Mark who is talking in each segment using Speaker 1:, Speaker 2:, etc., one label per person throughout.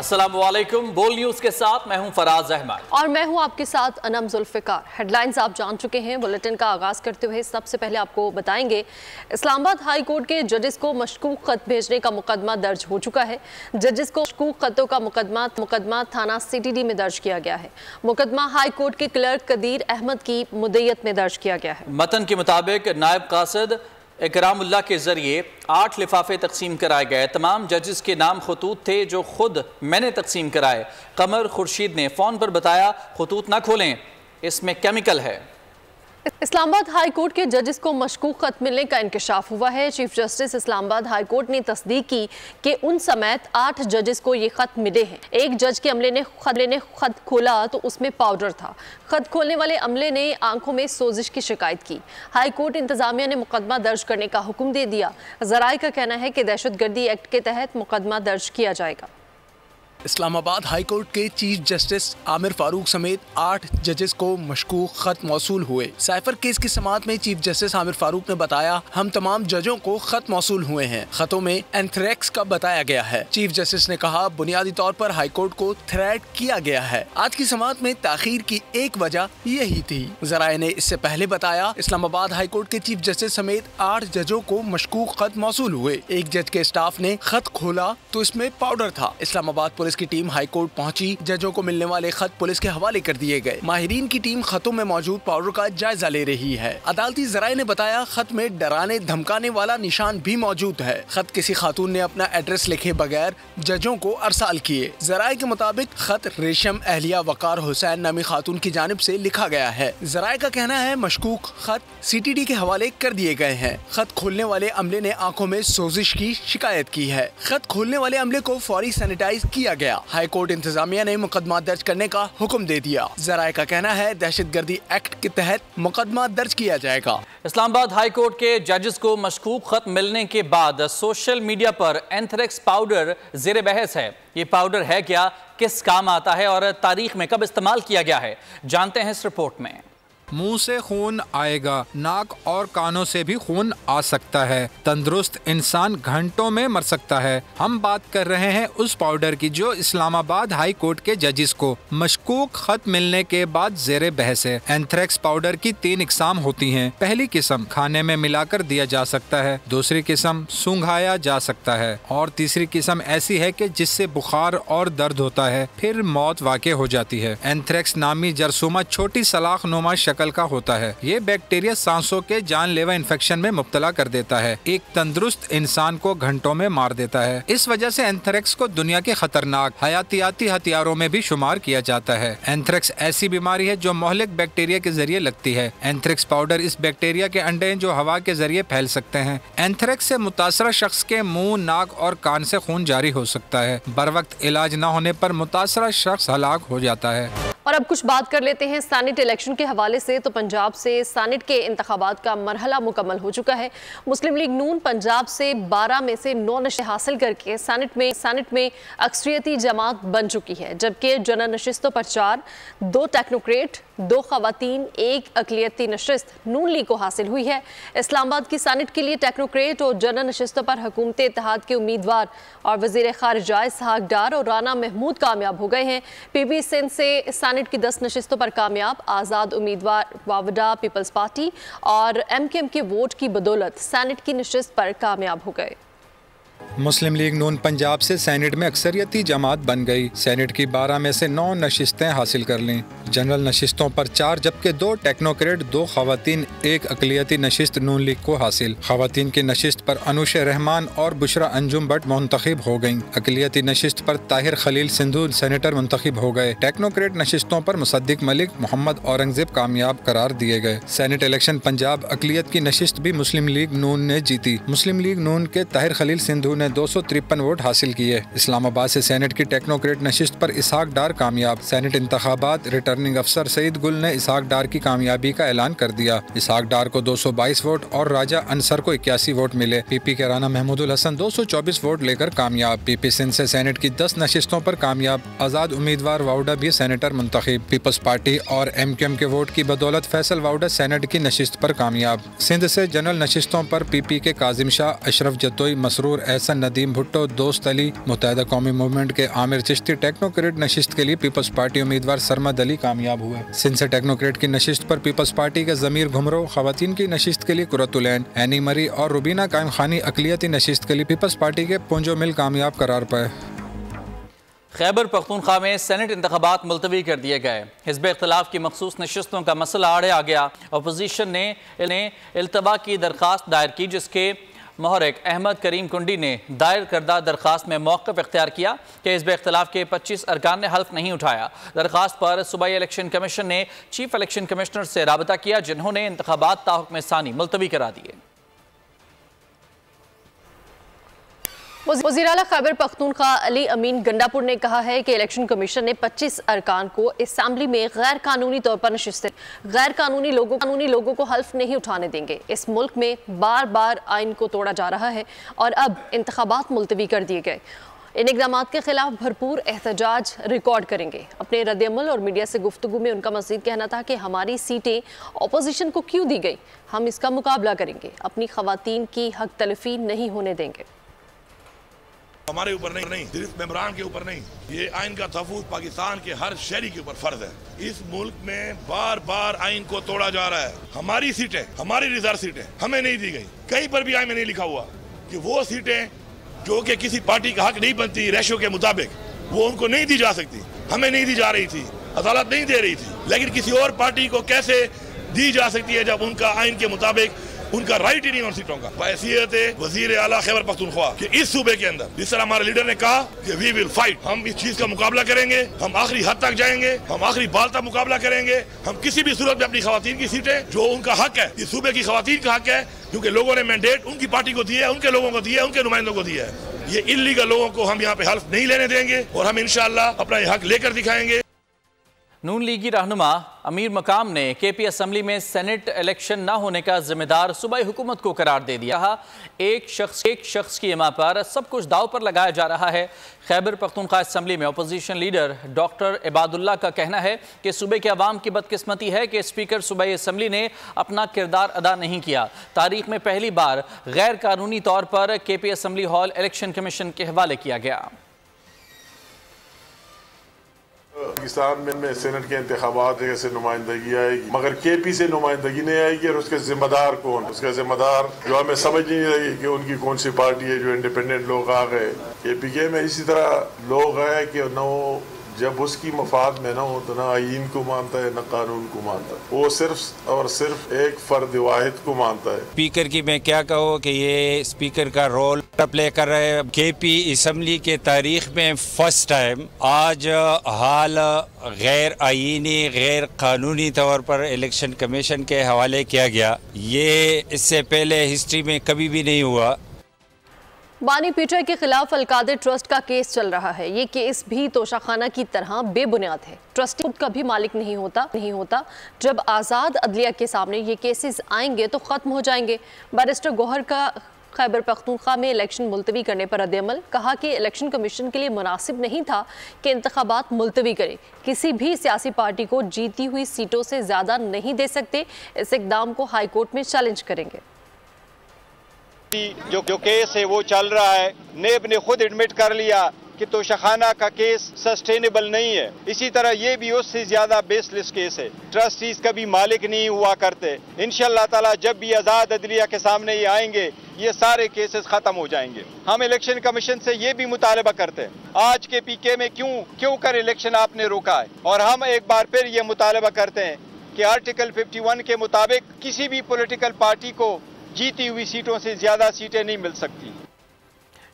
Speaker 1: अस्सलामुअलैकुम। बोल न्यूज के साथ मैं हूं फराज अहमद
Speaker 2: और मैं हूं आपके साथ अनम जुल्फिकार। हेडलाइंस आप जान चुके हैं। बुलेटिन का आगाज करते हुए सबसे पहले आपको बताएंगे, इस्लामाबाद हाई कोर्ट के जजेस को मशकूक खत भेजने का मुकदमा दर्ज हो चुका है। जजेस को मशकूक खतों का मुकदमा थाना CTD में दर्ज किया गया है। मुकदमा हाई कोर्ट के क्लर्क कदीर अहमद की मुद्दत में दर्ज किया गया है।
Speaker 1: मतन के मुताबिक नायब कासिद इकरामुल्लाह के जरिए 8 लिफाफे तकसीम कराए गए। तमाम जजेस के नाम खतूत थे जो खुद मैंने तकसीम कराए। कमर खुर्शीद ने फ़ोन पर बताया, खतूत ना खोलें, इसमें केमिकल है।
Speaker 2: इस्लामाबाद हाई कोर्ट के जजेस को मशकूक खत मिलने का इंकशाफ हुआ है। Chief justice Islamabad high court ने तस्दीक की कि उन समेत 8 जजेस को ये खत मिले हैं। एक जज के अमले ने खत खोला तो उसमें पाउडर था। खत खोलने वाले अमले ने आंखों में सोजिश की शिकायत की। हाई कोर्ट इंतजामिया ने मुकदमा दर्ज करने का हुक्म दे दिया। ज़राए का कहना है कि दहशतगर्दी एक्ट के तहत मुकदमा दर्ज किया जाएगा।
Speaker 3: इस्लामाबाद हाई कोर्ट के चीफ जस्टिस आमिर फारूक समेत 8 जजेस को मशकूक खत मौसूल हुए। साइफर केस की समाअत में चीफ जस्टिस आमिर फारूक ने बताया, हम तमाम जजों को खत मौसूल हुए हैं। खतों में एंथ्रेक्स का बताया गया है। चीफ जस्टिस ने कहा, बुनियादी तौर पर हाई कोर्ट को थ्रेट किया गया है। आज की समाअत में ताखीर की एक वजह यही थी। ज़राए ने इससे पहले बताया, इस्लामाबाद हाई कोर्ट के चीफ जस्टिस समेत 8 जजों को मशकूक खत मौसूल हुए। एक जज के स्टाफ ने खत खोला तो इसमें पाउडर था। इस्लामाबाद पुलिस की टीम हाई कोर्ट पहुंची। जजों को मिलने वाले खत पुलिस के हवाले कर दिए गए। माहिरीन की टीम खतों में मौजूद पाउडर का जायजा ले रही है। अदालती ज़राए ने बताया, खत में डराने धमकाने वाला निशान भी मौजूद है। खत किसी खातून ने अपना एड्रेस लिखे बगैर जजों को अरसाल किए। ज़राए के मुताबिक खत रेशम अहलिया वकार हुसैन नामी खातून की जानिब से लिखा गया है। ज़राए का कहना है, मशकूक खत CTD के हवाले कर दिए गए हैं। खत खोलने वाले अमले ने आंखों में सोजिश की शिकायत की है। खत खोलने वाले अमले को फौरी सैनिटाइज किया गया। हाई कोर्ट इंतजामिया ने मुकदमा दर्ज करने का हुक्म दे दिया। ज़राए का कहना है, दहशतगर्दी एक्ट के तहत मुकदमा दर्ज किया जाएगा।
Speaker 1: इस्लामाबाद हाई कोर्ट के जजेस को मशकूक खत मिलने के बाद सोशल मीडिया पर एंथ्रेक्स पाउडर ज़ेर बहस है। ये पाउडर है क्या, किस काम आता है और तारीख में कब इस्तेमाल किया गया है, जानते हैं इस रिपोर्ट में।
Speaker 4: मुंह से खून आएगा, नाक और कानों से भी खून आ सकता है। तंदुरुस्त इंसान घंटों में मर सकता है। हम बात कर रहे हैं उस पाउडर की जो इस्लामाबाद हाई कोर्ट के जजिस को मशकूक खत मिलने के बाद ज़ेरे बहस है। एंथ्रेक्स पाउडर की 3 इकसाम होती हैं। पहली किस्म खाने में मिलाकर दिया जा सकता है, दूसरी किस्म सूंघाया जा सकता है और तीसरी किस्म ऐसी है कि जिससे बुखार और दर्द होता है, फिर मौत वाक़ई हो जाती है। एंथ्रेक्स नामी जरसूमा छोटी सलाख नुमा शक्ल का होता है। ये बैक्टीरिया सांसों के जानलेवा इन्फेक्शन में मुब्तला कर देता है। एक तंदुरुस्त इंसान को घंटों में मार देता है। इस वजह से एंथ्रेक्स को दुनिया के खतरनाक हयातियाती हथियारों में भी शुमार किया जाता है। एंथ्रेक्स ऐसी बीमारी है जो मोहलिक बैक्टीरिया के जरिए लगती है। एंथ्रेक्स पाउडर इस बैक्टीरिया के अंडे हैं जो हवा के जरिए फैल सकते हैं। एंथ्रेक्स से मुतासरा शख्स के मुंह, नाक और कान से खून जारी हो सकता है। बर वक्त इलाज न होने पर मुतासरा शख्स हलाक हो जाता है।
Speaker 2: और अब कुछ बात कर लेते हैं सेनेट इलेक्शन के हवाले से। तो पंजाब से सेनेट के इंतखाबात का मरहला मुकम्मल हो चुका है। मुस्लिम लीग नून पंजाब से 12 में से 9 नशिस्तें हासिल करके सेनेट में अक्सरियती जमात बन चुकी है, जबकि जनरल नशिस्तों पर 4, 2 टेक्नोक्रेट, 2 खवातीन, 1 अकलियती नशिस्त नून लीग को हासिल हुई है। इस्लामाबाद की सेनेट के लिए टेक्नोक्रेट और जनरल नशिस्तों पर हुकूमत इत्तेहाद के उम्मीदवार और वज़ीर ख़ारिजा इसहाक डार और राना महमूद कामयाब हो गए हैं। PB सिंध से सेनेट की 10 नशिस्तों पर कामयाब। आज़ाद उम्मीदवार वावडा पीपल्स पार्टी और MKM के वोट की बदौलत सेनेट की नशिस्त पर कामयाब हो गए।
Speaker 4: मुस्लिम लीग नून पंजाब से सेनेट में अक्सरियती जमात बन गई। सेनेट की 12 में से 9 नशिस्तें हासिल कर लीं। जनरल नशिस्तों पर 4 जबकि 2 टेक्नोक्रेट, 2 खवातीन, 1 अकलियती नशिस्त नून लीग को हासिल। खवातीन की नशिस्त पर अनुश रहमान और बुशरा अंजुम भट्ट मुंतखब हो गयीं। अकलियती नशिस्त पर ताहिर खलील सिंधु सेनेटर मुंतखब हो गए। टेक्नोक्रेट नशिस्तों पर मुसद्दिक मलिक, मोहम्मद औरंगजेब कामयाब करार दिए गए। सेनेट इलेक्शन पंजाब अकलियत की नशिस्त भी मुस्लिम लीग नून ने जीती। मुस्लिम लीग नून के ताहिर खलील सिंधु ने 253 वोट हासिल किए। इस्लामाबाद से सेनेट की टेक्नोक्रेट नशिस्त पर इसहाक डार कामयाब। सेनेट इंतखाबात रिटर्निंग अफसर सईद गुल ने इसहाक डार की कामयाबी का ऐलान कर दिया। इसहाक डार को 222 वोट और राजा अंसर को 81 वोट मिले। PP के राना महमूदुल हसन 224 वोट लेकर कामयाब। PP सिंध से सेनेट की 10 नशिस्तों पर कामयाब। आज़ाद उम्मीदवार वाउडा भी सेनेटर मुंतखब। पीपल्स पार्टी और MKM के वोट की बदौलत फैसल वाउडा सेनेट की नशिस्त पर कामयाब। सिंध से जनरल नशिस्तों पर PP के काजिम शाह, अशरफ जतोई, मसरूर एहसन हसन नदीम भुट्टो, दोस्त अली, मुत्तहिदा कौमी मूवमेंट के आमिर चिश्ती टेक्नोक्रेट नशिस्त के लिए पीपल्स पार्टी उम्मीदवार सरमद अली कामयाब हुए। सिंध से टेक्नोक्रेट की नशिस्त पर पीपल्स पार्टी के जमीर घुमरो, खवातीन की नशिस्त के लिए कुरतुलैन, एनी मरी और रुबीना कायम खानी अकलियती नशिस्त के लिए पीपल्स पार्टी के पुंजो मिल कामयाब करार पाए।
Speaker 1: खैबर पख्तूनख्वा में सेनेट इंतखाबात मुलतवी कर दिए गए। हिज़्ब इख्तिलाफ की मखसूस नशिस्तों का मसला आड़े आ गया। अपोजिशन ने इल्तवा की दरख्वास्त दायर की, जिसके महरिक अहमद करीम कुंडी ने दायर करदा दरख्वास्त में मौक़िफ़ इख्तियार किया कि हिज़्ब इख्तिलाफ के 25 अरकान ने हल्फ नहीं उठाया। दरख्वास्त पर सूबाई इलेक्शन कमीशन ने चीफ इलेक्शन कमिश्नर से राबता किया, जिन्होंने इंतखाबात ताहुक्म सानी मुलतवी करा दिए।
Speaker 2: वज़ीर आला खैबर पख्तूनख्वा अली अमीन गंडापुर ने कहा है कि इलेक्शन कमीशन ने 25 अरकान को असम्बली में गैर कानूनी तौर पर नशिस्तें, गैर कानूनी लोगों को हल्फ नहीं उठाने देंगे। इस मुल्क में बार बार आइन को तोड़ा जा रहा है और अब इंतखाबात मुलतवी कर दिए गए। इन इक़दामात के खिलाफ भरपूर एहतजाज रिकॉर्ड करेंगे। अपने रद्द-ए-अमल और मीडिया से गुफ्तगू में उनका मज़ीद कहना था कि हमारी सीटें अपोजिशन को क्यों दी गई, हम इसका मुकाबला करेंगे, अपनी ख़वातीन की हक तलफी नहीं होने देंगे।
Speaker 5: हमारे ऊपर नहीं, सिर्फ मेंबरान के ऊपर नहीं, ये आइन का तहफ़्फ़ुज़ पाकिस्तान के हर शहरी के ऊपर फर्ज है। इस मुल्क में बार बार आइन को तोड़ा जा रहा है। हमारी सीटें, हमारी रिजर्व सीटें हमें नहीं दी गई। कहीं पर भी आइन में नहीं लिखा हुआ कि वो सीटें जो कि किसी पार्टी का हक नहीं बनती रेशो के मुताबिक, वो उनको नहीं दी जा सकती। हमें नहीं दी जा रही थी, अदालत नहीं दे रही थी, लेकिन किसी और पार्टी को कैसे दी जा सकती है जब उनका आइन के मुताबिक उनका राइट ही नहीं उन सीटों का। हैसियत वजीर आला खैबर पख्तूनख्वा कि इस सूबे के अंदर जिस तरह हमारे लीडर ने कहा कि वी विल फाइट, हम इस चीज का मुकाबला करेंगे, हम आखिरी हद तक जाएंगे, हम आखिरी बाल तक मुकाबला करेंगे। हम किसी भी सूरत में अपनी खवातीन की सीटें जो उनका हक है, इस सूबे की खवातीन का हक है, क्योंकि लोगों ने मैंडेट उनकी पार्टी को दिया है, उनके लोगों को दिया है, उनके नुमाइंदों को दिया है। ये इल्लीगल लोगों को हम यहाँ पे हल्फ नहीं लेने देंगे और हम इंशाअल्लाह अपना ये हक लेकर दिखाएंगे।
Speaker 1: नून लीगी रहनुमा अमीर मकाम ने केपी असम्बली में सेनेट इलेक्शन न होने का जिम्मेदार सूबाई हुकूमत को करार दे दिया। एक शख्स की इमा पर सब कुछ दाव पर लगाया जा रहा है। खैबर पख्तूनख्वा असम्बली में अपोजिशन लीडर डॉक्टर इबादुल्ला का कहना है कि सूबे के अवाम की बदकिस्मती है कि स्पीकर सूबाई असम्बली ने अपना किरदार अदा नहीं किया। तारीख में पहली बार गैर कानूनी तौर पर KP assembly hall election commission के हवाले किया गया।
Speaker 6: पाकिस्तान में सेनेट के इंतखाबात से नुमाइंदगी आएगी, मगर केपी से नुमाइंदगी नहीं आएगी। और उसके जिम्मेदार कौन, उसका जिम्मेदार जो हमें समझ नहीं लगी कि उनकी कौन सी पार्टी है जो इंडिपेंडेंट लोग आ गए। केपीके में इसी तरह लोग हैं कि न वो जब उसकी मफाद में ना हो तो ना आईन को मानता है, न कानून को मानता है। वो सिर्फ और सिर्फ एक फर्द वाहिद को मानता है।
Speaker 7: स्पीकर की मैं क्या कहूँ कि ये स्पीकर का रोल प्ले कर रहे हैं। केपी असम्बली के तारीख में फर्स्ट टाइम आज हाल गैर आईनी गैर कानूनी तौर पर इलेक्शन कमीशन के हवाले किया गया। ये इससे पहले हिस्ट्री में कभी भी नहीं हुआ।
Speaker 2: बानी पीटीआई के खिलाफ अलकादर ट्रस्ट का केस चल रहा है। ये केस भी तोशाखाना की तरह बेबुनियाद है। ट्रस्टी खुद का भी मालिक नहीं होता। जब आज़ाद अदलिया के सामने ये केसेस आएंगे तो ख़त्म हो जाएंगे। बैरिस्टर गौहर का खैबर पख्तूनख्वा में इलेक्शन मुलतवी करने पर रद्द-ए-अमल, कहा कि इलेक्शन कमीशन के लिए मुनासिब नहीं था कि इंतखाबात मुलतवी करे। किसी भी सियासी पार्टी को जीती हुई सीटों से ज़्यादा नहीं दे सकते। इस इक़दाम को हाई कोर्ट में चैलेंज करेंगे।
Speaker 8: जो केस है वो चल रहा है, नेब ने खुद एडमिट कर लिया कि तोशाखाना का केस सस्टेनेबल नहीं है। इसी तरह ये भी उससे ज्यादा बेसलेस केस है। ट्रस्टीज कभी मालिक नहीं हुआ करते। इंशाअल्लाह ताला जब भी आज़ाद अदलिया के सामने ये आएंगे ये सारे केसेस खत्म हो जाएंगे। हम इलेक्शन कमीशन से ये भी मुतालबा करते हैं, आज के पीके में क्यों कर इलेक्शन आपने रोका है। और हम एक बार फिर ये मुतालबा करते हैं कि आर्टिकल 51 के मुताबिक किसी भी पॉलिटिकल पार्टी को जीती हुई सीटों से ज्यादा सीटें नहीं मिल सकती।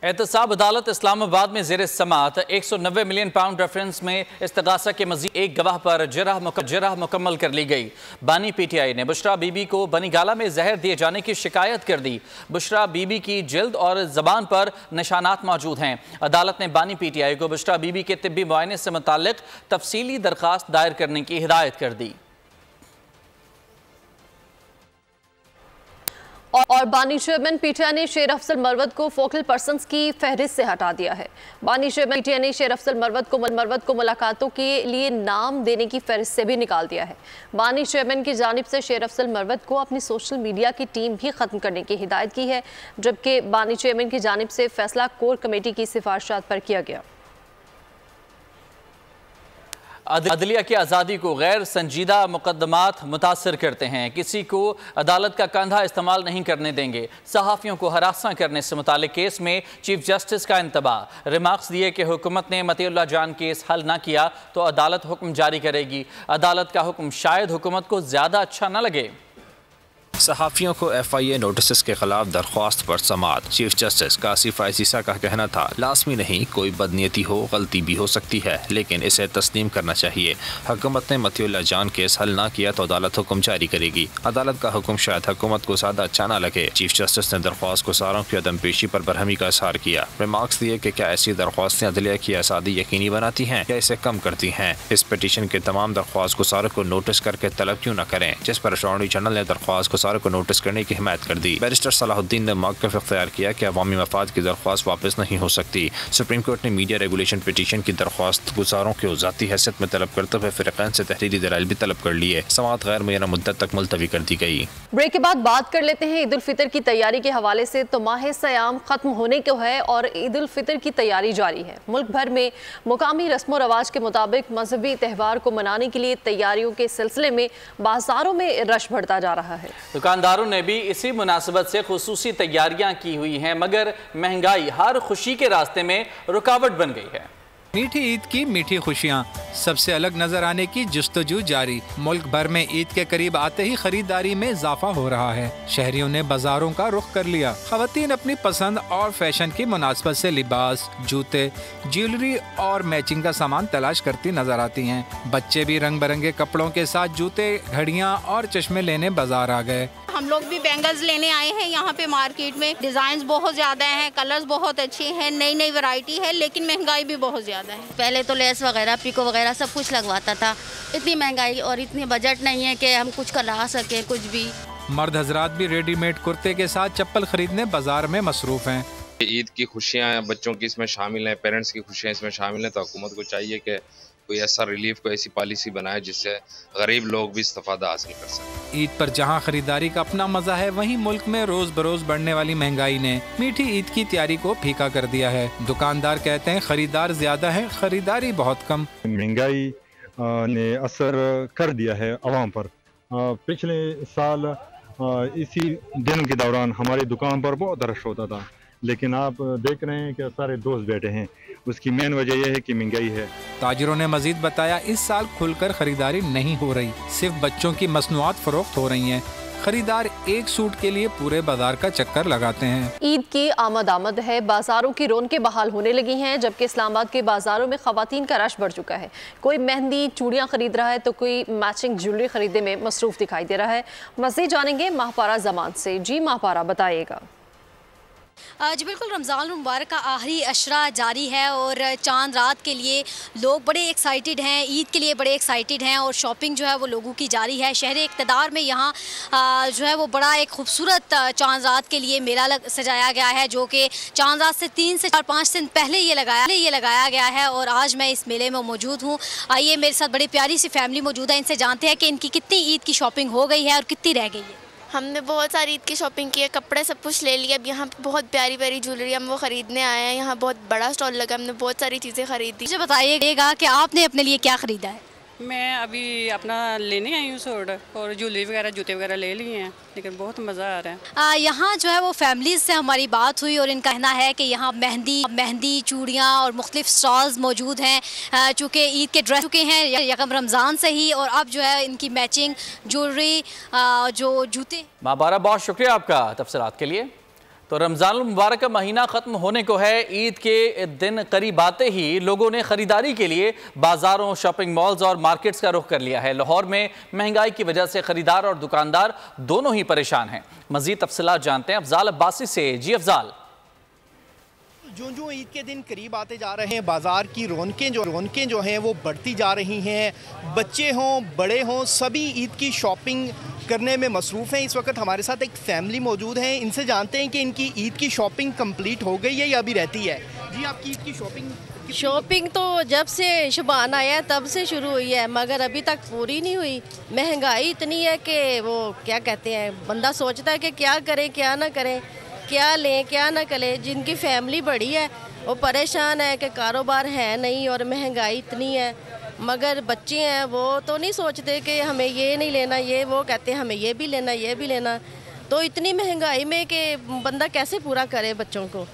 Speaker 1: एहतसाब अदालत इस्लामाबाद में ज़ेर समात 190 मिलियन पाउंड रेफरेंस में इस्तगासा के मजीद एक गवाह पर जरह मुकम्मल कर ली गई। बानी पीटीआई ने बुशरा बीबी को बनीगाला में जहर दिए जाने की शिकायत कर दी। बुशरा बीबी की जिल्द और ज़बान पर निशानात मौजूद हैं। अदालत ने बानी पीटीआई को बुशरा बीबी के तिब्बी मुआयने से मुताल्लिक तफसीली दरख्वास्त दायर करने की हिदायत कर दी।
Speaker 2: और बानी चेयरमैन पीटीआई ने शेर अफजल मरवत को फोकल पर्सन्स की फहरिस्त से हटा दिया है। बानी चेयरमैन पीटीआई ने शेर अफजल मरवत को मुलाकातों के लिए नाम देने की फहरिस्त से भी निकाल दिया है। बानी चेयरमैन की जानिब से शेर अफजल मरवत को अपनी सोशल मीडिया की टीम भी खत्म करने की हिदायत की है, जबकि बानी चेयरमैन की जानिब से फैसला कोर कमेटी की सिफारिशात पर किया गया।
Speaker 1: अदलिया की आज़ादी को गैर संजीदा मुकदमात मुतासर करते हैं, किसी को अदालत का कंधा इस्तेमाल नहीं करने देंगे। सहाफ़ियों को हरासा करने से मुतालिक केस में चीफ जस्टिस का इंतबाह। रिमार्क्स दिए कि हुकूमत ने मतीउल्लाह जान केस हल ना किया तो अदालत हुक्म जारी करेगी। अदालत का हुक्म शायद हुकूमत को ज़्यादा अच्छा न लगे।
Speaker 9: सहाफ़ियों को FIA नोटिस के खिलाफ दरख्वास्त पर समाअत। चीफ जस्टिस कासिफ आइसीसा का कहना था, लाजमी नहीं, कोई बदनीयती हो, गलती भी हो सकती है, लेकिन इसे तस्लीम करना चाहिए। हुकूमत ने मतीउल्लाह जान केस हल ना किया तो अदालत हुक्म जारी करेगी। अदालत का हुक्म शायद हुकूमत को ज़्यादा अच्छा न लगे। चीफ जस्टिस ने दरख्वास्त गुज़ारों की अदम पेशी पर बरहमी का इजहार किया। रिमार्क्स दिए कि क्या ऐसी दरख्वास्तें अदलिया की आज़ादी यकीनी बनाती हैं या इसे कम करती हैं। इस पिटीशन के तमाम दरख्वास्त गुज़ारों को नोटिस करके तलब क्यों न करें, जिस पर अटॉर्नी जनरल ने दरख्वास्त को नोटिस करने की हिमायत कर दी। बैरिस्टर सलाहुद्दीन ने मौक़िफ़ इख्तियार किया कि अवामी मफाद की दरख्वास्त वापस नहीं हो सकती। सुप्रीम कोर्ट ने मीडिया रेगुलेशन पिटीशन की दरख्वास्त गुज़ारों को ज़ाती हैसियत में तलब करते हुए फ़रीक़ैन से तहरीरी दलाइल भी तलब कर लिए। समाअत गैर मुय्यना मुद्दत तक मुलतवी कर दी गई।
Speaker 2: ब्रेक के बाद बात कर लेते हैं ईद उल फितर की तैयारी के हवाले से। तो माह सयाम खत्म होने को है और ईद उल फितर की तैयारी जारी है। मुल्क भर में मुकामी रस्म व रवाज के मुताबिक मजहबी त्यौहार को मनाने के लिए तैयारियों के सिलसिले में बाजारों में रश बढ़ता जा रहा है।
Speaker 1: दुकानदारों ने भी इसी मुनासिबत से खुसूसी तैयारियां की हुई हैं, मगर महंगाई हर खुशी के रास्ते में रुकावट बन गई है।
Speaker 4: मीठी ईद की मीठी खुशियाँ, सबसे अलग नजर आने की जुस्तजू जारी। मुल्क भर में ईद के करीब आते ही खरीदारी में इजाफा हो रहा है। शहरियों ने बाजारों का रुख कर लिया। खवातीन अपनी पसंद और फैशन की मुनासबत से लिबास, जूते, ज्वेलरी और मैचिंग का सामान तलाश करती नजर आती हैं। बच्चे भी रंग बिरंगे कपड़ों के साथ जूते, घड़ियाँ और चश्मे लेने बाजार आ गए।
Speaker 10: हम लोग भी बैंगल्स लेने आए हैं यहाँ पे मार्केट में। डिजाइन बहुत ज्यादा हैं, कलर्स बहुत अच्छे हैं, नई नई वैरायटी है, लेकिन महंगाई भी बहुत ज्यादा है।
Speaker 11: पहले तो लेस वगैरह, पिको वगैरह सब कुछ लगवाता था। इतनी महंगाई और इतनी बजट नहीं है कि हम कुछ करा सके कुछ भी।
Speaker 4: मर्द हजरात भी रेडीमेड कुर्ते के साथ चप्पल खरीदने बाजार में मसरूफ हैं।
Speaker 12: ईद की खुशियाँ बच्चों की इसमें शामिल हैं, पेरेंट्स की खुशियाँ इसमें शामिल हैं, तो हुकूमत को चाहिए कि कोई ऐसा रिलीफ, कोई ऐसी पॉलिसी बनाए जिससे गरीब लोग भी इस्तेफादा हासिल कर सकें।
Speaker 4: ईद पर जहां खरीदारी का अपना मजा है, वहीं मुल्क में रोज बरोज बढ़ने वाली महंगाई ने मीठी ईद की तैयारी को फीका कर दिया है। दुकानदार कहते हैं खरीदार ज्यादा है, खरीदारी बहुत कम।
Speaker 13: महंगाई ने असर कर दिया है अवाम पर। पिछले साल इसी दिन के दौरान हमारी दुकान पर बहुत रश होता था, लेकिन आप देख रहे हैं कि सारे दोस्त बैठे हैं। उसकी मेन वजह यह है कि महंगाई है।
Speaker 4: ताजिरों ने मजीद बताया, इस साल खुलकर खरीदारी नहीं हो रही, सिर्फ बच्चों की मसनूआत फरोख्त हो रही हैं। खरीदार एक सूट के लिए पूरे बाजार का चक्कर लगाते हैं।
Speaker 2: ईद की आमद है, बाजारों की रौनकें बहाल होने लगी हैं, जबकि इस्लामाबाद के बाजारों में खवातीन का रश बढ़ चुका है। कोई मेहंदी चूड़ियां खरीद रहा है तो कोई मैचिंग ज्वेलरी खरीदने में मसरूफ दिखाई दे रहा है। मज़ीद जानेंगे माहपारा जमान से। जी माहपारा, बताइएगा।
Speaker 14: जी बिल्कुल, रमज़ान मुबारक का आखिरी अशरा जारी है और चांद रात के लिए लोग बड़े एक्साइटेड हैं, ईद के लिए बड़े एक्साइटेड हैं और शॉपिंग जो है वो लोगों की जारी है। शहर इक़्तिदार में यहाँ जो है वो बड़ा एक खूबसूरत चांद रात के लिए मेला सजाया गया है, जो कि चांद रात से 3 से 4-5 दिन पहले ये लगाया गया है और आज मैं इस मेले में मौजूद हूँ। आइए, मेरे साथ बड़ी प्यारी सी फैमिली मौजूद है, इनसे जानते हैं कि इनकी कितनी ईद की शॉपिंग हो गई है और कितनी रह गई है।
Speaker 15: हमने बहुत सारी ईद की शॉपिंग की है, कपड़े सब कुछ ले लिया। अब यहाँ पे बहुत प्यारी प्यारी ज्वेलरी हम वो ख़रीदने आए हैं। यहाँ बहुत बड़ा स्टॉल लगा, हमने बहुत सारी चीज़ें खरीदी।
Speaker 14: मुझे बताइएगा कि आपने अपने लिए क्या ख़रीदा है?
Speaker 16: मैं अभी अपना लेने आई हूँ सूट और ज्वेलरी वगैरह, जूते वगैरह ले लिए हैं, लेकिन बहुत मज़ा आ रहा है।
Speaker 14: यहाँ जो है वो फैमिलीज़ से हमारी बात हुई और इनका कहना है कि यहाँ मेहंदी चूड़ियाँ और मुख्तलिफ स्टॉल्स मौजूद हैं। चूँकि ईद के ड्रेस चुके हैं यकम रमज़ान से ही, और अब जो है इनकी मैचिंग ज्वेलरी, जो जूते। माहपारा,
Speaker 1: बहुत शुक्रिया आपका तफसीलात के लिए। तो रमज़ान मुबारक का महीना ख़त्म होने को है। ईद के दिन करीब आते ही लोगों ने ख़रीदारी के लिए बाज़ारों, शॉपिंग मॉल्स और मार्केट्स का रुख कर लिया है। लाहौर में महंगाई की वजह से ख़रीदार और दुकानदार दोनों ही परेशान हैं। मज़ीद तफसीलात जानते हैं अफजाल अब्बासी से। जी अफजाल।
Speaker 17: जो ईद के दिन करीब आते जा रहे हैं, बाज़ार की रौनकें जो हैं वो बढ़ती जा रही हैं। बच्चे हों, बड़े हों, सभी ईद की शॉपिंग करने में मसरूफ़ हैं। इस वक्त हमारे साथ एक फैमिली मौजूद है, इनसे जानते हैं कि इनकी ईद की शॉपिंग कंप्लीट हो गई है या अभी रहती है। जी, आपकी ईद की
Speaker 18: शॉपिंग तो जब से शुबान आया तब से शुरू हुई है, मगर अभी तक पूरी नहीं हुई। महंगाई इतनी है कि वो क्या कहते हैं, बंदा सोचता है कि क्या करें क्या ना करें, क्या लें क्या ना करें। जिनकी फैमिली बड़ी है वो परेशान है कि कारोबार है नहीं और महंगाई इतनी है, मगर बच्चे हैं वो तो नहीं सोचते कि हमें ये नहीं लेना, ये वो कहते हैं हमें ये भी लेना ये भी लेना। तो इतनी महंगाई में कि बंदा कैसे पूरा करे बच्चों को,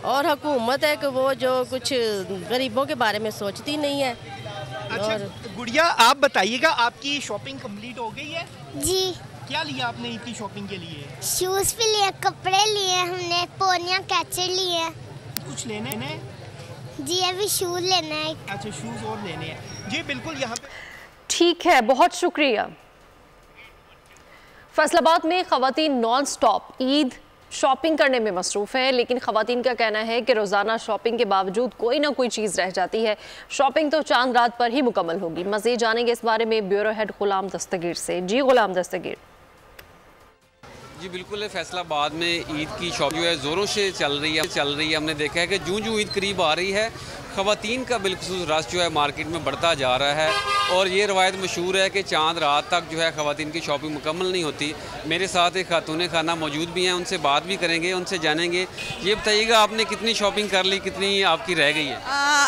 Speaker 18: और हुकूमत है कि वो जो कुछ गरीबों के बारे में सोचती नहीं है।
Speaker 17: अच्छा गुड़िया, आप बताइएगा, आपकी शॉपिंग कंप्लीट हो गई है?
Speaker 19: जी।
Speaker 17: क्या लिया आपने ईद की शॉपिंग के लिए?
Speaker 19: शूज़ भी लिए, कपड़े लिए, हमने पोनिया कैचर लिए।
Speaker 17: कुछ लेने हैं?
Speaker 19: जी अभी शूज़ लेना है।
Speaker 17: अच्छा, शूज़ और लेने हैं। जी बिल्कुल, यहाँ पे
Speaker 2: ठीक है, बहुत शुक्रिया। फैसलाबाद में ख़वातीन नॉन स्टॉप ईद शॉपिंग करने में मसरूफ़ हैं, लेकिन ख़वातीन का कहना है कि रोज़ाना शॉपिंग के बावजूद कोई ना कोई चीज़ रह जाती है। शॉपिंग तो चांद रात पर ही मुकम्मल होगी। मज़ीद जानेंगे इस बारे में ब्यूरो हेड गुलाम दस्तगीर से। जी गुलाम दस्तगीर।
Speaker 20: जी बिल्कुल, फैसलाबाद में ईद की शॉपिंग जो है ज़ोरों से चल रही है। हमने देखा है कि जूँ ईद करीब आ रही है, ख़वातीन का बिलखुसूस रश जो है मार्केट में बढ़ता जा रहा है। और ये रवायत मशहूर है कि चांद रात तक जो है ख़वातीन की शॉपिंग मुकम्मल नहीं होती। मेरे साथ एक खातून खाना मौजूद भी हैं, उनसे बात भी करेंगे, उनसे जानेंगे। ये बताइएगा, आपने कितनी शॉपिंग कर ली, कितनी आपकी रह गई है?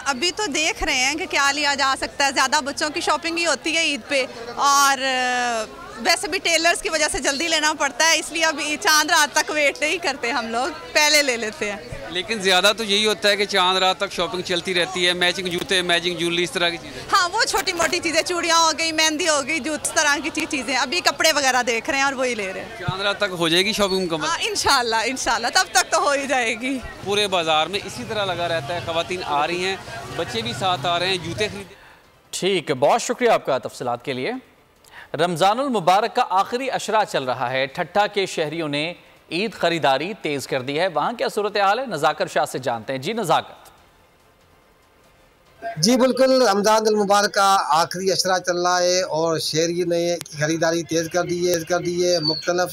Speaker 21: अभी तो देख रहे हैं कि क्या लिया जा सकता है। ज़्यादा बच्चों की शॉपिंग ही होती है ईद पे, और वैसे भी टेलर्स की वजह से जल्दी लेना पड़ता है, इसलिए अभी चांद रात तक वेट नहीं करते, हम लोग पहले ले लेते हैं।
Speaker 20: लेकिन ज़्यादा तो यही होता है कि चांद रात तक शॉपिंग चलती रहती है, मैचिंग जूते, मैचिंग ज्वेलरी, इस तरह की चीज़ें।
Speaker 21: हाँ, वो छोटी मोटी चीज़ें, चूड़ियाँ हो गई, मेहंदी हो गई, जूते, इस तरह की चीज़ें। अभी कपड़े वगैरह देख रहे हैं और वही ले रहे हैं।
Speaker 20: चांद रात तक हो जाएगी शॉपिंग मुकम्मल?
Speaker 21: हाँ, इंशाल्लाह तब तक तो हो ही जाएगी।
Speaker 20: पूरे बाजार में इसी तरह लगा रहता है, ख़वातीन आ रही हैं, बच्चे भी साथ आ रहे हैं, जूते खरीदे।
Speaker 1: ठीक है, बहुत शुक्रिया आपका तफसीलात के लिए। रमज़ानुल मुबारक का आखिरी अशरा चल रहा है। ठट्ठा के शहरियों ने ईद खरीदारी तेज कर दी है। वहाँ क्या सूरत हाल है, नज़ाकत शाह से जानते हैं। जी नज़ाकत।
Speaker 22: जी बिल्कुल, रमज़ानुल मुबारक का आखिरी अशरा चल रहा है और शहरी ने ख़रीदारी तेज़ कर दी है। मुख्तलिफ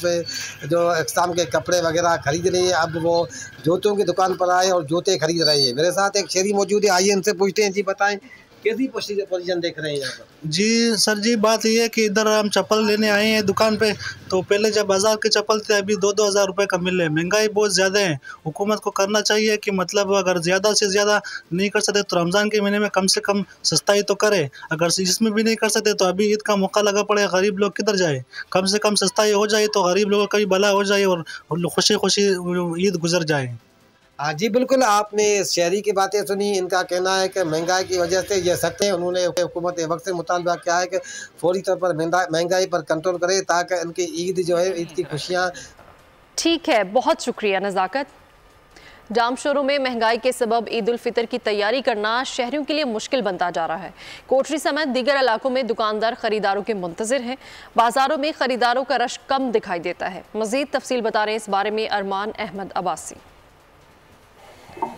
Speaker 22: जो अक़साम के कपड़े वगैरह खरीद रहे हैं। अब वो जूतों की दुकान पर आए और जूते खरीद रहे हैं। मेरे साथ एक शहरी मौजूद है, आइए इनसे पूछते हैं। जी बताएं, कैसी पोजीशन देख रहे हैं यहाँ पर?
Speaker 23: जी सर जी, बात ये है कि इधर हम चप्पल लेने आए हैं दुकान पे, तो पहले जब बाजार के चप्पल थे अभी 2-2 हज़ार रुपये का मिल रहे हैं। महंगाई बहुत ज़्यादा है। हुकूमत को करना चाहिए कि मतलब अगर ज़्यादा से ज़्यादा नहीं कर सकते तो रमज़ान के महीने में कम से कम सस्ताई तो करे। अगर इसमें भी नहीं कर सकते तो अभी ईद का मौका लगा पड़े, गरीब लोग किधर जाए। कम से कम सस्ताई हो जाए तो गरीब लोगों का भी भला हो जाए और खुशी खुशी ईद गुजर जाए।
Speaker 22: जी बिल्कुल, आपने शहरी की बातें सुनी। इनका कहना है कि महंगाई की वजह से ये सकते हैं। उन्होंने हुकूमत वक्त से मुतालबा किया है कि फौरी तौर पर महंगाई पर कंट्रोल करे ताकि इनकी ईद जो है, ईद की खुशियाँ।
Speaker 2: ठीक है, बहुत शुक्रिया नज़ाकत। जाम शोरों में महंगाई के सबब ईद उल फितर की तैयारी करना शहरियों के लिए मुश्किल बनता जा रहा है। कोटरी समेत दीगर इलाकों में दुकानदार खरीदारों के मुंतज़िर हैं। बाजारों में खरीदारों का रश कम दिखाई देता है। मज़ीद तफसील बता रहे हैं इस बारे में अरमान अहमद अब्बासी।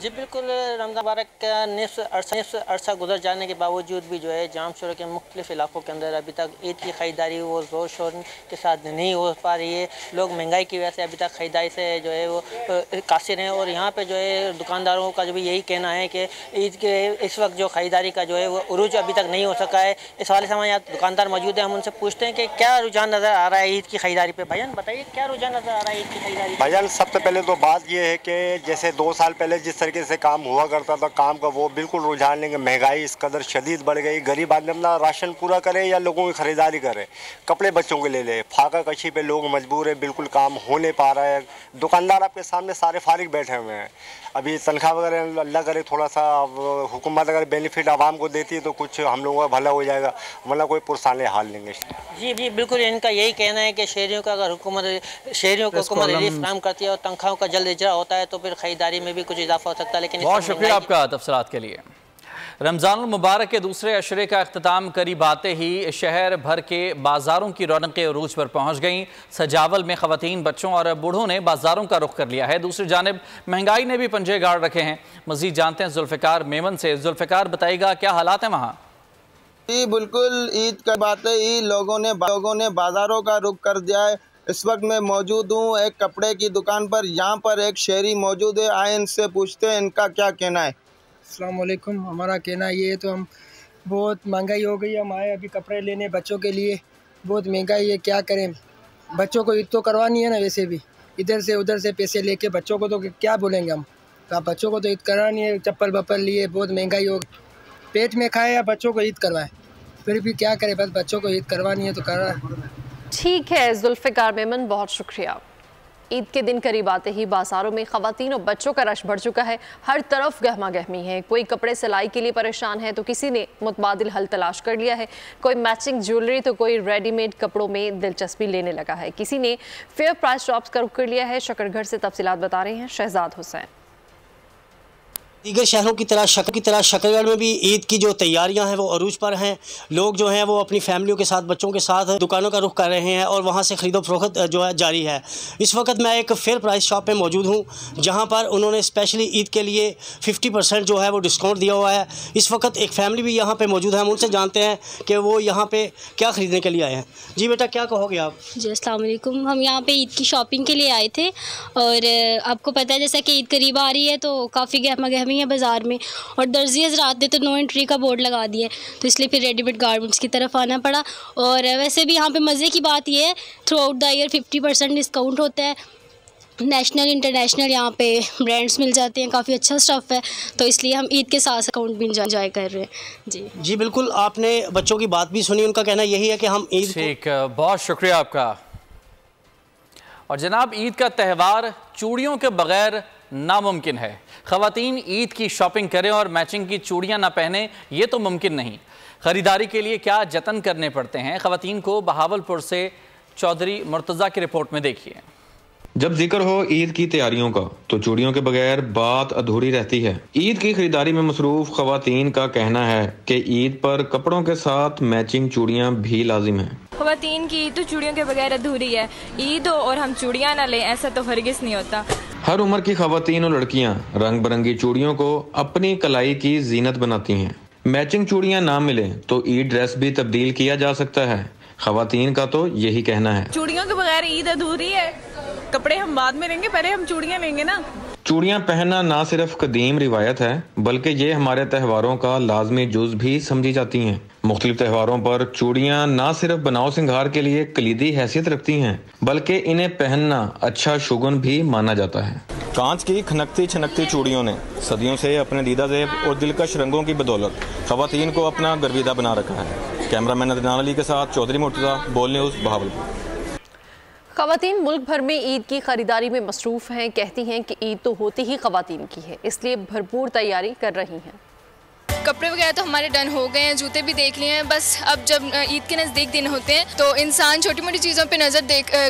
Speaker 24: जी बिल्कुल, रमज़ान मुबारक का निस्फ़ अरसा गुजर जाने के बावजूद भी जो है जाम शोर के मुख्तलिफ़ इलाकों के अंदर अभी तक ईद की ख़रीदारी वो ज़ोर शोर के साथ नहीं हो पा रही है। लोग महंगाई की वजह से अभी तक ख़रीदारी से जो है वो कासिर हैं। और यहाँ पे जो है दुकानदारों का जो भी यही कहना है कि ईद के इस वक्त जो ख़रीदारी का जो है वो उरूज अभी तक नहीं हो सका है। इस हवाले से हमारे यहाँ दुकानदार मौजूद हैं, हम उनसे पूछते हैं कि क्या रुझान नज़र आ रहा है ईद की ख़रीदारी पर। भाईजान बताइए, क्या रुझान नज़र आ रहा है ईद की ख़रीदारी?
Speaker 25: भाईजान सबसे पहले तो बात ये है कि जैसे 2 साल पहले जिस तरीके से काम हुआ करता था, काम का वो बिल्कुल रुझान लेंगे। महंगाई इस कदर शदीद बढ़ गई, गरीब आदमी अपना राशन पूरा करे या लोगों की ख़रीदारी करे, कपड़े बच्चों के ले फाका कशी पे लोग मजबूर है, बिल्कुल काम हो नहीं पा रहा है। दुकानदार आपके सामने सारे फारिग बैठे हुए हैं। अभी तनख्वाह वगैरह अल्लाह करे थोड़ा सा हुकूमत अगर बेनिफिट आवाम को देती है तो कुछ हम लोगों का भला हो जाएगा, वरना कोई पुरसाने हाल लेंगे।
Speaker 24: जी बिल्कुल, इनका यही कहना है कि शहरियों का अगर शहरियों को हुकूमत रिलीफ फराहम करती है और तनख्वाहों का जल्द इजरा होता है तो फिर ख़रीदारी में भी कुछ इजाफा हो सकता है। लेकिन
Speaker 1: बहुत शुक्रिया आपका तफसीलात के लिए। रमज़ानुल मुबारक के दूसरे अशरे का अख्ताम करीब आते ही शहर भर के बाज़ारों की रौनकें उरूज पर पहुँच गईं। सजावल में ख़वातीन, बच्चों और बूढ़ों ने बाज़ारों का रुख कर लिया है। दूसरी जानिब महंगाई ने भी पंजे गाड़ रखे हैं। मज़ीद जानते हैं जुल्फ़िकार मेमन से। जुल्फ़िकार बताइएगा, क्या हालात हैं वहाँ?
Speaker 3: जी बिल्कुल, ईद का बात है, ईद लोगों ने बाजारों का रुख कर दिया है। इस वक्त मैं मौजूद हूँ एक कपड़े की दुकान पर। यहाँ पर एक शहरी मौजूद है, आए इनसे पूछते हैं इनका क्या कहना है।
Speaker 5: अस्सलाम वालेकुम। हमारा कहना ये है, तो हम बहुत महंगाई हो गई है, हम आए अभी कपड़े लेने बच्चों के लिए, बहुत महंगाई है, क्या करें। बच्चों को ईद तो करवानी है ना, वैसे भी इधर से उधर से पैसे लेके बच्चों को तो क्या बोलेंगे हम। तो बच्चों को तो ईद करानी है, चप्पल बप्पल लिए, बहुत महंगाई हो गई। पेट में खाए या बच्चों को ईद करवाए, फिर भी क्या करें, बस बच्चों को ईद करवानी है तो करा।
Speaker 2: ठीक है जुल्फ़िकार मेमन, बहुत शुक्रिया। ईद के दिन करीब आते ही बाजारों में ख़वातीन और बच्चों का रश बढ़ चुका है। हर तरफ गहमा गहमी है। कोई कपड़े सिलाई के लिए परेशान है तो किसी ने मुतबादिल हल तलाश कर लिया है। कोई मैचिंग ज्वेलरी तो कोई रेडीमेड कपड़ों में दिलचस्पी लेने लगा है। किसी ने फेयर प्राइस शॉप्स का रुख कर लिया है। शकरगढ़ से तफसीलात बता रहे हैं शहजाद हुसैन।
Speaker 6: दीगर शहरों की तरह शकरगढ़ में भी ईद की जो तैयारियां हैं वो अरूज पर हैं। लोग जो हैं वो अपनी फैमिलियों के साथ, बच्चों के साथ दुकानों का रुख कर रहे हैं और वहां से ख़रीदो फरोख्त जो है जारी है। इस वक्त मैं एक फेयर प्राइस शॉप में मौजूद हूं, जहां पर उन्होंने स्पेशली ईद के लिए 50% जो है वो डिस्काउंट दिया हुआ है। इस वक्त एक फैमिली भी यहाँ पर मौजूद है, हम उनसे जानते हैं कि वो यहाँ पर क्या ख़रीदने के लिए आए हैं। जी बेटा, क्या कहोगे आप?
Speaker 7: जी अस्सलाम वालेकुम। हम यहाँ पे ईद की शॉपिंग के लिए आए थे और आपको पता है जैसा कि ईद करीब आ रही है तो काफ़ी गहमा गहमी है बाज़ार में, और दर्जी हज़रात ने तो नो एंट्री का बोर्ड लगा दिया है, तो इसलिए फिर रेडीमेड गारमेंट्स की तरफ आना पड़ा। और वैसे भी यहाँ पे मज़े की बात यह है, through out the year 50% discount होता है। नेशनल इंटरनेशनल यहाँ पे ब्रांड्स मिल जाते हैं, काफ़ी अच्छा स्टफ़ है, तो इसलिए हम ईद के साथ अकाउंट भी इंजॉय कर रहे हैं। जी
Speaker 6: बिल्कुल, आपने बच्चों की बात भी सुनी, उनका कहना यही है कि हम ईद।
Speaker 1: ठीक, बहुत शुक्रिया आपका। और जनाब, ईद का त्यौहार चूड़ियों के बगैर नामुमकिन है। ख़वातीन ईद की शॉपिंग करें और मैचिंग की चूड़ियां ना पहने, ये तो मुमकिन नहीं। ख़रीदारी के लिए क्या जतन करने पड़ते हैं ख़वातीन को, बहावलपुर से चौधरी मुर्तज़ा की रिपोर्ट में देखिए।
Speaker 8: जब जिक्र हो ईद की तैयारियों का तो चूड़ियों के बगैर बात अधूरी रहती है। ईद की खरीदारी में मसरूफ ख़वातीन का कहना है कि ईद पर कपड़ों के साथ मैचिंग चूड़ियां भी लाजिम हैं।
Speaker 26: ख़वातीन की ईद तो चूड़ियों के बगैर अधूरी है। ईद हो और हम चूड़ियां ना लें, ऐसा तो हरगिज़ नहीं होता।
Speaker 8: हर उम्र की ख़वातीन और लड़कियां रंग बिरंगी चूड़ियों को अपनी कलाई की जीनत बनाती हैं। मैचिंग चूड़ियां ना मिले तो ईद ड्रेस भी तब्दील किया जा सकता है। ख़वातीन का तो यही कहना है।
Speaker 26: चूड़ियों के बगैर ईद अधूरी है। कपड़े हम बाद में लेंगे, पहले हम चूड़ियां लेंगे ना।
Speaker 8: चूड़ियां पहनना ना सिर्फ कदीम रिवायत है, बल्कि ये हमारे त्योहारों का लाजमी जुज भी समझी जाती हैं। मुख्तलिफ त्योहारों पर चूड़ियां ना सिर्फ बनाव सिंगार के लिए कलीदी हैसियत रखती हैं, बल्कि इन्हें पहनना अच्छा शुगुन भी माना जाता है।
Speaker 27: कांच की खनकती छनकती चूड़ियों ने सदियों से अपने दीदा ज़ेब और दिलकश रंगों की बदौलत ख़वातीन को अपना गर्विदा बना रखा है। कैमरामैन अदनान अली के साथ चौधरी मुर्तज़ा, बोल न्यूज़, बहावलपुर।
Speaker 2: ख़वातीन मुल्क भर में ईद की खरीदारी में मसरूफ़ हैं। कहती हैं कि ईद तो होती ही ख़वातीन की है, इसलिए भरपूर तैयारी कर रही हैं।
Speaker 28: कपड़े वगैरह तो हमारे डन हो गए हैं, जूते भी देख लिए हैं। बस अब जब ईद के नज़दीक दिन होते हैं तो इंसान छोटी मोटी चीज़ों पे नज़र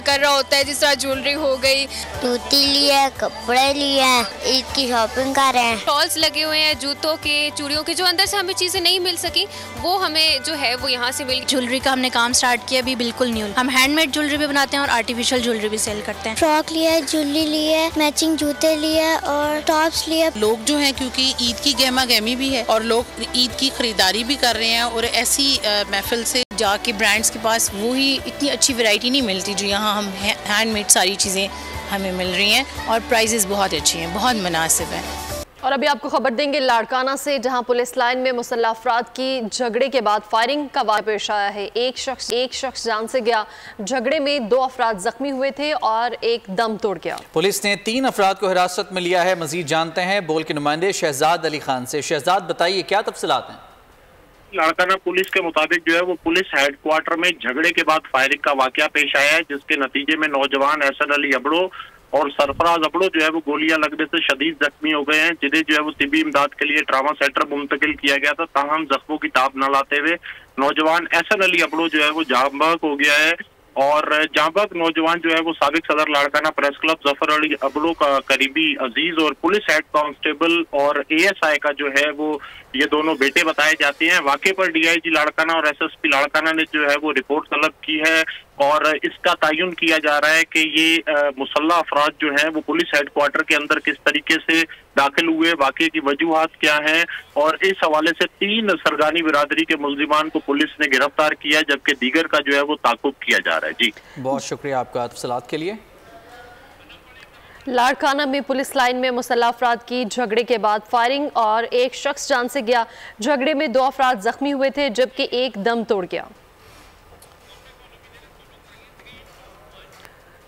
Speaker 28: कर रहा होता है, जिस तरह ज्वेलरी हो गई,
Speaker 19: जूती लिए, कपड़े लिए, ईद की शॉपिंग कर रहे हैं।
Speaker 28: स्टॉल्स लगे हुए हैं जूतों के, चूड़ियों के, जो अंदर से हमें चीज़ें नहीं मिल सकी वो हमें जो है वो यहाँ से मिल।
Speaker 29: ज्वेलरी का हमने काम स्टार्ट किया, अभी बिल्कुल न्यू। हम हैंडमेड ज्वेलरी भी बनाते हैं और आर्टिफिशियल ज्वेलरी भी सेल करते हैं।
Speaker 19: फ्रॉक लिया, ज्वेलरी लिए, मैचिंग जूते लिए और टॉप्स लिए।
Speaker 30: लोग जो है, क्योंकि ईद की गहमा गहमी भी है और लोग ईद की खरीदारी भी कर रहे हैं, और ऐसी महफिल से जाके ब्रांड्स के पास वो ही इतनी अच्छी वैरायटी नहीं मिलती जो यहाँ हम हैंडमेड सारी चीज़ें हमें मिल रही हैं, और प्राइसेस बहुत अच्छी हैं, बहुत मुनासिब हैं।
Speaker 2: और अभी आपको खबर देंगे लाड़काना से, जहां पुलिस लाइन में मुसल्लह अफराद की झगड़े के बाद फायरिंग का वाक़या पेश आया है। एक शख्स जान से गया। झगड़े में 2 अफराद जख्मी हुए थे और एक दम तोड़ गया।
Speaker 1: पुलिस ने 3 अफराद को हिरासत में लिया है। मजीद जानते हैं बोल के नुमाइंदे शहजाद अली खान से। शहजाद, बताइए क्या तफसीलात हैं?
Speaker 31: लाड़काना पुलिस के मुताबिक जो है वो पुलिस हेडक्वार्टर में झगड़े के बाद फायरिंग का वाकया पेश आया है, जिसके नतीजे में नौजवान एहसन अली अबड़ो और सरफराज अबड़ो जो है वो गोलियां लगने से शदीद जख्मी हो गए हैं, जिन्हें जो है वो तिबी इमदाद के लिए ट्रामा सेंटर मुंतकिल किया गया था। ताहम जख्मों की ताब न लाते हुए नौजवान एहसन अली अबड़ो जो है वो जाँ बहक हो गया है, और जाँ बहक नौजवान जो है वो साबिक सदर लाड़काना प्रेस क्लब जफर अली अबड़ो का करीबी अजीज और पुलिस हेड कांस्टेबल और ASI का जो है वो ये दोनों बेटे बताए जाते हैं। वाकई पर डीआईजी लाड़काना और एसएसपी लाड़काना ने जो है वो रिपोर्ट तलब की है और इसका तयन किया जा रहा है कि ये मुसल्लह अफराद जो हैं वो पुलिस हेडक्वार्टर के अंदर किस तरीके से दाखिल हुए, वाकई की वजूहात क्या हैं, और इस हवाले से 3 सरगानी बिरादरी के मुल्जिमान को पुलिस ने गिरफ्तार किया, जबकि दीगर का जो है वो ताकुब किया जा रहा है। जी
Speaker 1: बहुत शुक्रिया आपका तफसीलात के लिए।
Speaker 2: लाड़काना में पुलिस लाइन में मुसल्लह अफराद की झगड़े के बाद फायरिंग और एक शख्स जान से गया। झगड़े में 2 अफराद जख्मी हुए थे जबकि एक दम तोड़ गया।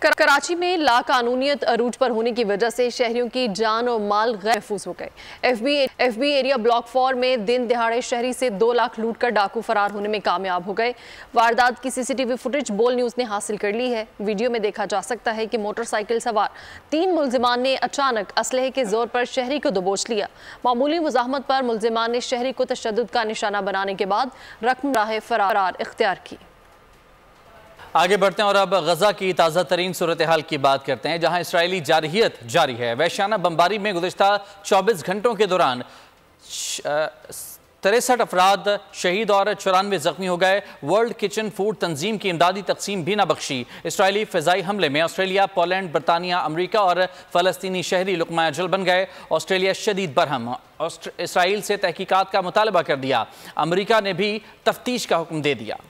Speaker 2: कराची में लाकानूनियत अरूज पर होने की वजह से शहरियों की जान और माल गैर महफूज हो गए। एफबी एरिया ब्लॉक 4 में दिन दिहाड़े शहरी से 2 लाख लूट कर डाकू फरार होने में कामयाब हो गए। वारदात की सीसीटीवी फुटेज बोल न्यूज़ ने हासिल कर ली है। वीडियो में देखा जा सकता है कि मोटरसाइकिल सवार 3 मुल्जिमान ने अचानक असलहे के जोर पर शहरी को दबोच लिया। मामूली मुजाहमत पर मुल्जिमान ने शहरी को तशद्दुद का निशाना बनाने के बाद रकम राह फरार इख्तियार की।
Speaker 1: आगे बढ़ते हैं और अब गजा की ताज़ा तरीन सूरत हाल की बात करते हैं, जहां इसराइली जारहियत जारी है। वहशाना बमबारी में गुज़िश्ता 24 घंटों के दौरान 63 अफराद शहीद और 94 जख्मी हो गए। वर्ल्ड किचन फूड तंजीम की इमदादी तकसीम भी न बख्शी। इसराइली फ़िज़ाई हमले में ऑस्ट्रेलिया, पोलैंड, बरतानिया, अमरीका और फ़लस्तीनी शहरी लुक़मा जल बन गए। ऑस्ट्रेलिया शदीद बरहम, इसराइल से तहकीकात का मुतालबा कर दिया। अमरीका ने भी तफ्तीश का हुक्म दे दिया।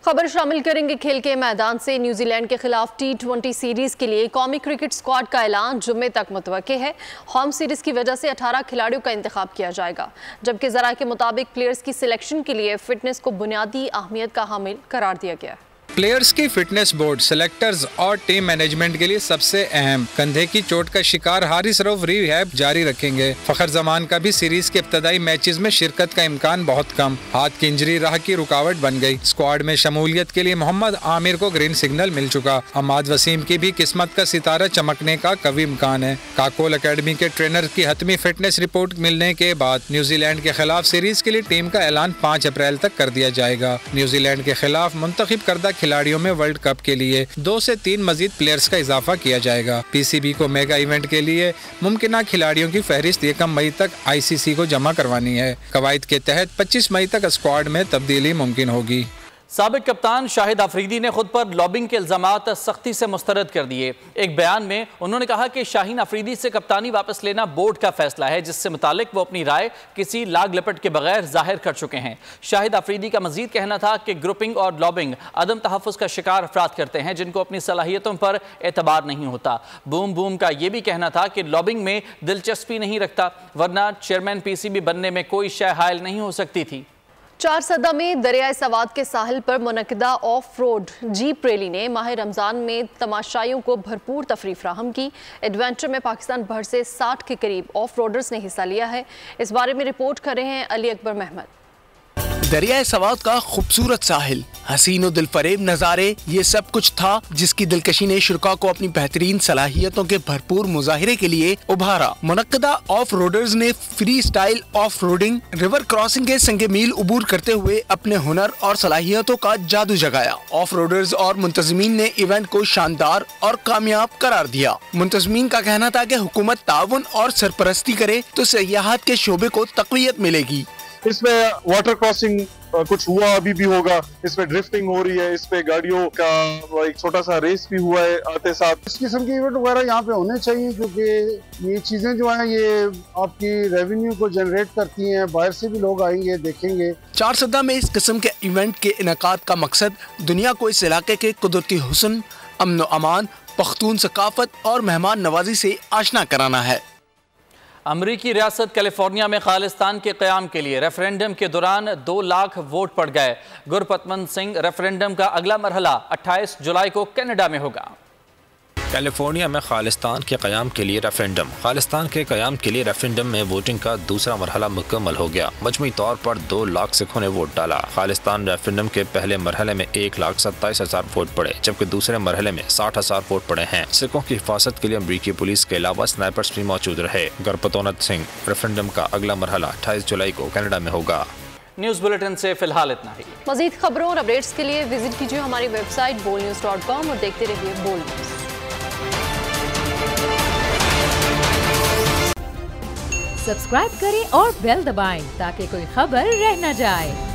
Speaker 2: खबर शामिल करेंगे खेल के मैदान से। न्यूजीलैंड के खिलाफ T20 सीरीज के लिए कौमी क्रिकेट स्क्वाड का ऐलान जुम्मे तक मुतवक्के है। होम सीरीज की वजह से 18 खिलाड़ियों का इंतखाब किया जाएगा, जबकि ज़रा के मुताबिक प्लेयर्स की सिलेक्शन के लिए फिटनेस को बुनियादी अहमियत का हामिल करार दिया गया है।
Speaker 4: प्लेयर्स की फिटनेस बोर्ड, सेलेक्टर्स और टीम मैनेजमेंट के लिए सबसे अहम। कंधे की चोट का शिकार हारिस रऊफ रिहैब जारी रखेंगे। फखर जमान का भी सीरीज के इब्तदाई मैचेस में शिरकत का इम्कान बहुत कम। हाथ की इंजरी राह की रुकावट बन गई। स्क्वाड में शमूलियत के लिए मोहम्मद आमिर को ग्रीन सिग्नल मिल चुका। हमाद वसीम की भी किस्मत का सितारा चमकने का कवी इम्कान है। काकोल अकेडमी के ट्रेनर की हतमी फिटनेस रिपोर्ट मिलने के बाद न्यूजीलैंड के खिलाफ सीरीज के लिए टीम का ऐलान 5 अप्रैल तक कर दिया जाएगा। न्यूजीलैंड के खिलाफ मुंतखब करदा खिलाड़ियों में वर्ल्ड कप के लिए 2 से 3 मजीद प्लेयर्स का इजाफा किया जाएगा। पीसीबी को मेगा इवेंट के लिए मुमकिन खिलाड़ियों की फहरिस्त 1 मई तक आईसीसी को जमा करवानी है। कवायद के तहत 25 मई तक स्क्वाड में तब्दीली मुमकिन होगी।
Speaker 1: साबिक कप्तान शाहिद अफरीदी ने खुद पर लॉबिंग के इल्जामात सख्ती से मुस्तरद कर दिए। एक बयान में उन्होंने कहा कि शाहीन अफरीदी से कप्तानी वापस लेना बोर्ड का फैसला है, जिससे मुतालिक वो अपनी राय किसी लाग लपट के बगैर जाहिर कर चुके हैं। शाहिद अफरीदी का मजीद कहना था कि ग्रुपिंग और लॉबिंग अदम तहफ़्फ़ुज़ का शिकार अफराद करते हैं जिनको अपनी सलाहियतों पर एतबार नहीं होता। बूम बूम का यह भी कहना था कि लॉबिंग में दिलचस्पी नहीं रखता, वरना चेयरमैन पीसीबी बनने में कोई शय हायल नहीं हो सकती थी।
Speaker 2: 4 सदा में दरियाए सवाद के साहिल पर मुनक़िदा ऑफ रोड जीप रैली ने माह रमज़ान में तमाशाइयों को भरपूर तफरीह फराहम की। एडवेंचर में पाकिस्तान भर से 60 के करीब ऑफ रोडर्स ने हिस्सा लिया है। इस बारे में रिपोर्ट कर रहे हैं अली अकबर महमद।
Speaker 9: दरियाए सवाद का खूबसूरत साहिल, हसीन दिलफरेब नज़ारे, ये सब कुछ था जिसकी दिलकशी ने शुरा को अपनी बेहतरीन सलाहियतों के भरपूर मुजाहिरे के लिए उभारा। मुनक्कदा ऑफ रोडर्स ने free style off roading, river crossing के संगे मील उबूर करते हुए अपने हुनर और सलाहियतों का जादू जगाया। ऑफ रोडर्स और मुंतज़मीन ने इवेंट को शानदार और कामयाब करार दिया। मुंतज़मीन का कहना था कि हुकूमत ताउन और सरपरस्ती करे तो सियाहत के शोबे को तक़वियत मिलेगी।
Speaker 10: इसमें वाटर क्रॉसिंग कुछ हुआ, अभी भी होगा। इसमें ड्रिफ्टिंग हो रही है, इस पे गाड़ियों का एक छोटा सा रेस भी हुआ है आते साथ। इस किस्म के इवेंट वगैरह यहाँ पे होने चाहिए, क्योंकि ये चीजें जो हैं ये आपकी रेवेन्यू को जनरेट करती हैं। बाहर से भी लोग आएंगे, देखेंगे। 4 सदा में इस किस्म के इवेंट के इनेकाद का मकसद दुनिया को इस इलाके के कुदरती हुस्न, अमन व अमान, पख्तून सकाफत और मेहमान नवाजी से आशना कराना है।
Speaker 1: अमरीकी रियासत कैलिफोर्निया में खालिस्तान के क़याम के लिए रेफरेंडम के दौरान 2 लाख वोट पड़ गए। गुरपतमन सिंह, रेफरेंडम का अगला मरहला 28 जुलाई को कनाडा में होगा।
Speaker 11: कैलिफोर्निया में खालिस्तान के क़याम के लिए रेफरेंडम। खालिस्तान के क़याम के लिए रेफरेंडम में वोटिंग का दूसरा मरहला मुकम्मल हो गया। मजमूई तौर पर 2 लाख सिखों ने वोट डाला। खालिस्तान रेफरेंडम के पहले मरहले में 1,27,000 वोट पड़े, जबकि दूसरे मरहले में 60,000 वोट पड़े हैं। सिखों की हिफाजत के लिए अमरीकी पुलिस के अलावा स्नाइपर्स भी मौजूद रहे। गुरपतौनत सिंह, रेफरेंडम का अगला मरहला 28 जुलाई को कनाडा में होगा।
Speaker 1: न्यूज़ बुलेटिन से फिलहाल इतना ही।
Speaker 2: मज़ीद खबरों और अपडेट्स के लिए विजिट कीजिए हमारी वेबसाइट bolnews.com और देखते रहिए बोल न्यूज़।
Speaker 12: सब्सक्राइब करें और बेल दबाएं ताकि कोई खबर रह न जाए।